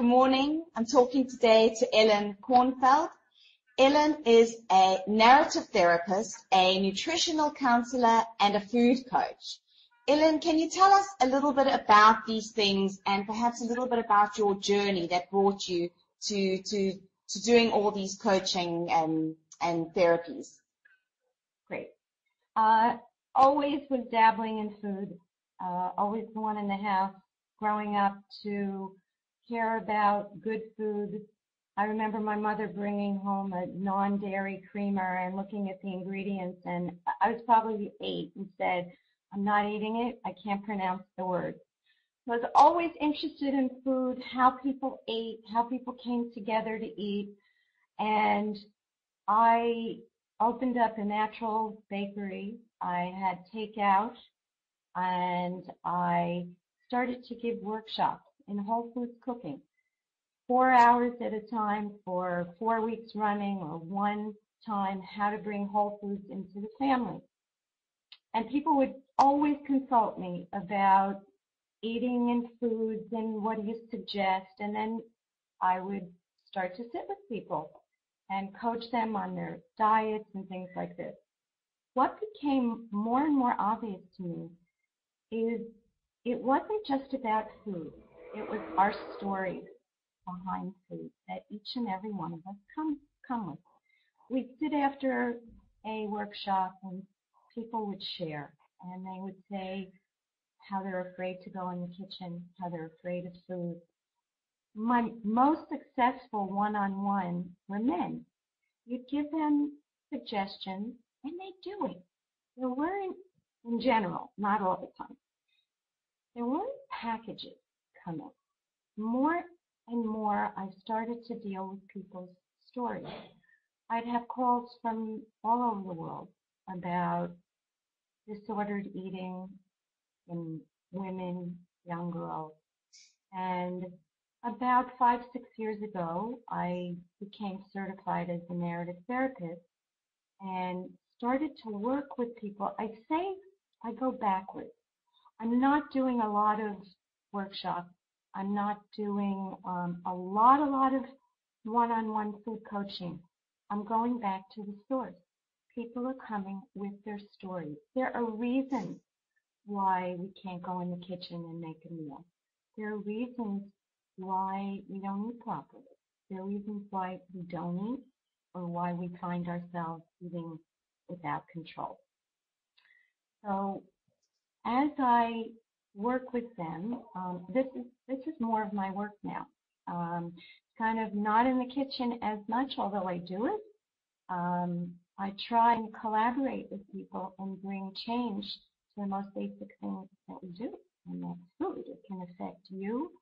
good morning. I'm talking today to Ellen Kornfeld. Ellen is a narrative therapist, a nutritional counselor, and a food coach. Ellen, can you tell us a little bit about these things and perhaps a little bit about your journey that brought you to doing all these coaching and therapies? Great. Always was dabbling in food, always the one in the house, growing up to care about good food. I remember my mother bringing home a non-dairy creamer and looking at the ingredients, and I was probably 8 and said, I'm not eating it, I can't pronounce the word. I was always interested in food, how people ate, how people came together to eat, and I opened up a natural bakery. I had takeout, and I started to give workshops in whole foods cooking, 4 hours at a time for 4 weeks running, or one time, how to bring whole foods into the family. And people would always consult me about eating and foods and what do you suggest, and then I would start to sit with people and coach them on their diets and things like this. What became more and more obvious to me is it wasn't just about food. It was our stories behind food that each and every one of us come with. We'd sit after a workshop and people would share, and they would say how they're afraid to go in the kitchen, how they're afraid of food. My most successful one-on-one were men. You'd give them suggestions, and they'd do it. There weren't, in general, not all the time, there weren't packages coming. More and more, I started to deal with people's stories. I'd have calls from all over the world about disordered eating in women, young girls. And about 5-6 years ago, I became certified as a narrative therapist and started to work with people. I say I go backwards. I'm not doing a lot of workshops. I'm not doing a lot of one-on-one food coaching. I'm going back to the source. People are coming with their stories. There are reasons why we can't go in the kitchen and make a meal. There are reasons why we don't eat properly. There are reasons why we don't eat or why we find ourselves eating without control. So as I work with them, this is more of my work now. Kind of not in the kitchen as much, although I do it. I try and collaborate with people and bring change to the most basic things that we do, and that's food. It can affect you,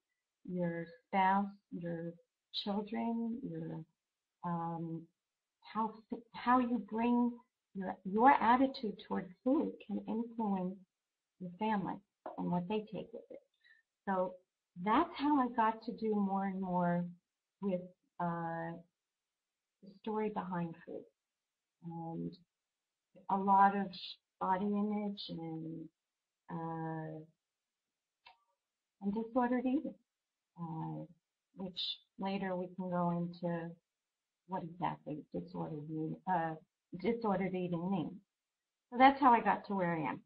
your spouse, your children, your how you bring your attitude toward food can influence your family and what they take with it. So that's how I got to do more and more with the story behind food, and a lot of body image and disordered eating, which later we can go into what exactly disordered eating means. So that's how I got to where I am.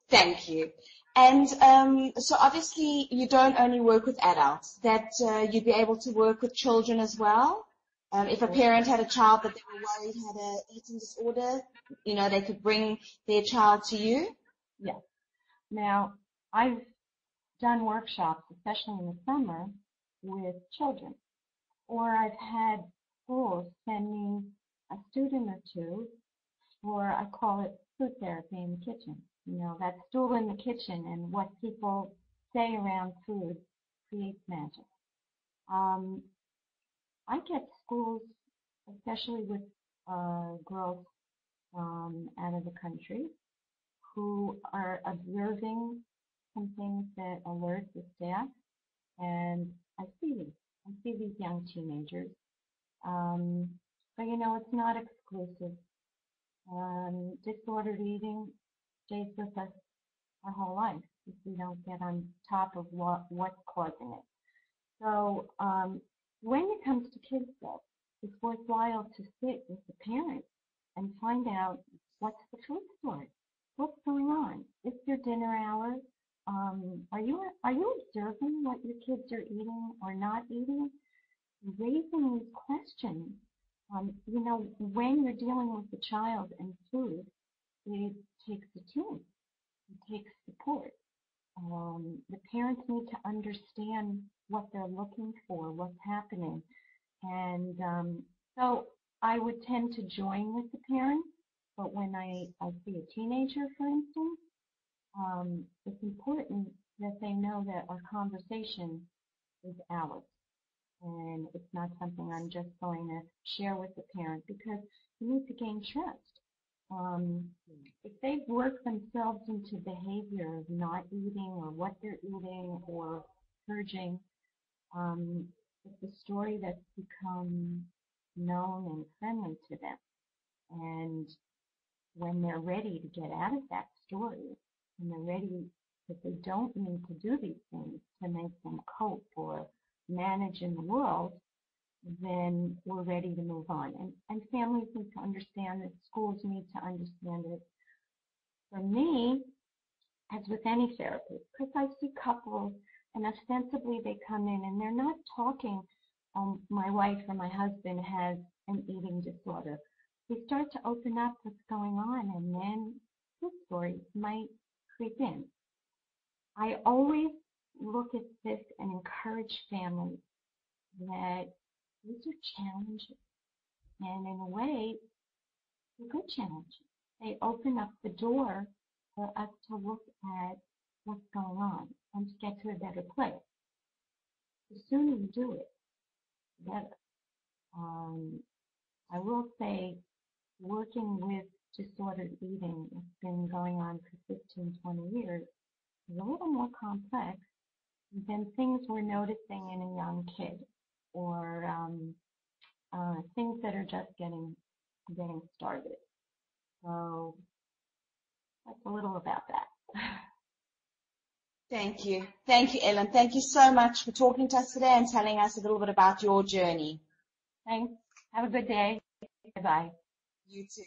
Thank you. And so obviously you don't only work with adults, that you'd be able to work with children as well. If a parent had a child that they were worried had an eating disorder, they could bring their child to you? Yes. Now, I've done workshops, especially in the summer, with children. Or I've had schools send me a student or two for, I call it food therapy in the kitchen. That stool in the kitchen and what people say around food creates magic. I get schools, especially with girls out of the country, who are observing some things that alert the staff, and I see these young teenagers. But it's not exclusive. Disordered eating stays with us our whole life. if we don't get on top of what's causing it. So when it comes to kids stuff, it's worthwhile to sit with the parents and find out what's the food story, what's going on. Is there dinner hour? Are you observing what your kids are eating or not eating? Raising these questions. When you're dealing with the child and food, it takes a team. It takes support. The parents need to understand what they're looking for, what's happening. And so I would tend to join with the parents, but when I see a teenager, for instance, it's important that they know that our conversation is ours. And it's not something I'm just going to share with the parent, because you need to gain trust. If they've worked themselves into behavior of not eating or what they're eating or purging, it's a story that's become known and friendly to them. And when they're ready to get out of that story, and they're ready that they don't need to do these things to make them cope or manage in the world, then we're ready to move on. And families need to understand it. Schools need to understand it. For me, as with any therapist, because I see couples and ostensibly they come in and they're not talking, my wife or my husband has an eating disorder. We start to open up what's going on, and then this story might creep in. I always look at this and encourage families that these are challenges, and in a way, they're good challenges. They open up the door for us to look at what's going on and to get to a better place. The sooner you do it, the better. I will say, working with disordered eating, it's been going on for 15, 20 years, is a little more complex than things we're noticing in a young kid, or things that are just getting started. So that's a little about that. Thank you. Thank you, Ellen. Thank you so much for talking to us today and telling us a little bit about your journey. Thanks. Have a good day. Bye-bye. You too.